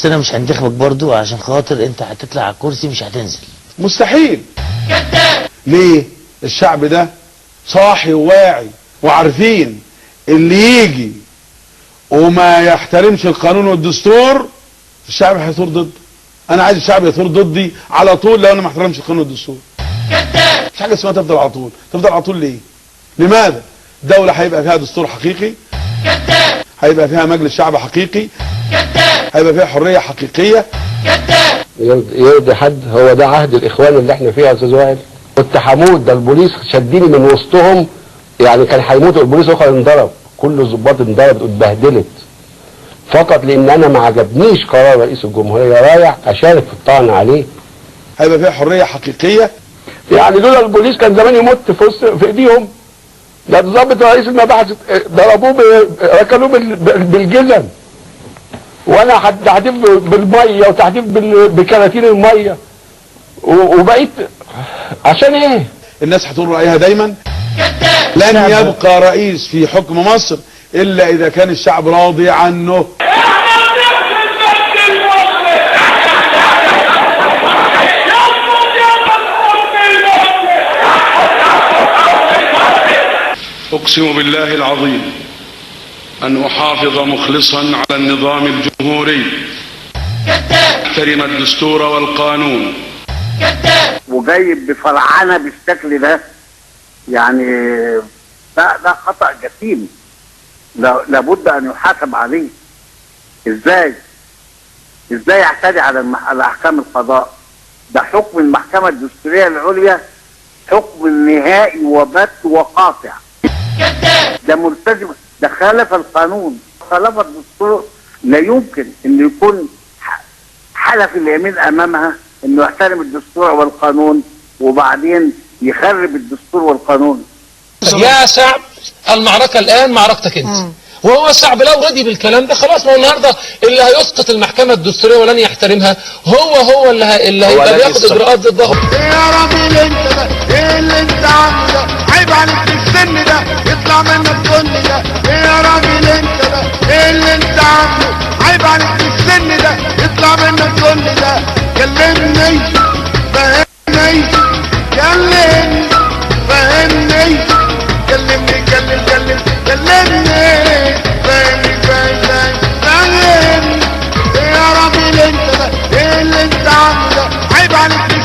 بس انا مش هنتخبك برضو عشان خاطر انت هتطلع على الكرسي مش هتنزل. مستحيل. ليه؟ الشعب ده صاحي وواعي وعارفين اللي يجي وما يحترمش القانون والدستور الشعب هيثور ضده. انا عايز الشعب يثور ضدي على طول لو انا ما احترمش القانون والدستور. مش حاجه اسمها تفضل على طول. تفضل على طول ليه؟ لماذا؟ دولة هيبقى فيها دستور حقيقي، هيبقى فيها مجلس شعب حقيقي، هيبقى فيها حرية حقيقية. يرضي حد؟ هو ده عهد الاخوان اللي احنا فيه يا استاذ وائل؟ كنت هموت، ده البوليس شدني من وسطهم، يعني كان هيموتوا البوليس الاخر انضرب، كل الضباط انضربت واتبهدلت فقط لان انا ما عجبنيش قرار رئيس الجمهوريه رايح اشارك في الطعن عليه. هيبقى فيها حرية حقيقية. يعني لولا البوليس كان زمان يموت في ايديهم. ده ضابط رئيس المباحث ضربوه ركلوه بالجزم، وانا تحديف بالميه وتحديف بكراتين الميه، وبقيت عشان ايه؟ الناس هتقول رأيها دايما. لن يبقى رئيس في حكم مصر الا اذا كان الشعب راضي عنه. أقسم بالله العظيم أن أحافظ مخلصا على النظام الجمهوري، أحترم الدستور والقانون. وجاي بفرعنة بالشكل ده، يعني ده خطأ جسيم لابد أن يحاسب عليه. إزاي يعتدي على أحكام القضاء؟ ده حكم المحكمة الدستورية العليا، حكم نهائي وبت وقاطع. ده ملتزم، ده خالف القانون، خالف الدستور. لا يمكن انه يكون حلف اليمين امامها انه يحترم الدستور والقانون وبعدين يخرب الدستور والقانون. يا شعب، المعركة الآن معركتك أنت. وهو الشعب لو رضي بالكلام ده خلاص، ما هو النهارده اللي هيسقط المحكمة الدستورية ولن يحترمها هو اللي هيبقى بياخد إجراءات ضده. يا راجل انت ده ايه اللي انت عامله ده؟ عيب عليك في السن ده، يطلع منك كل ده. يا راجل انت ده ايه اللي انت عامله؟ عيب عليك في السن ده، يطلع منك كل ده. كلمني فهمني، كلمني فهمني، كلمني كلمني فهمني. يا راجل انت ده ايه اللي انت عامله ده؟ عيب عليك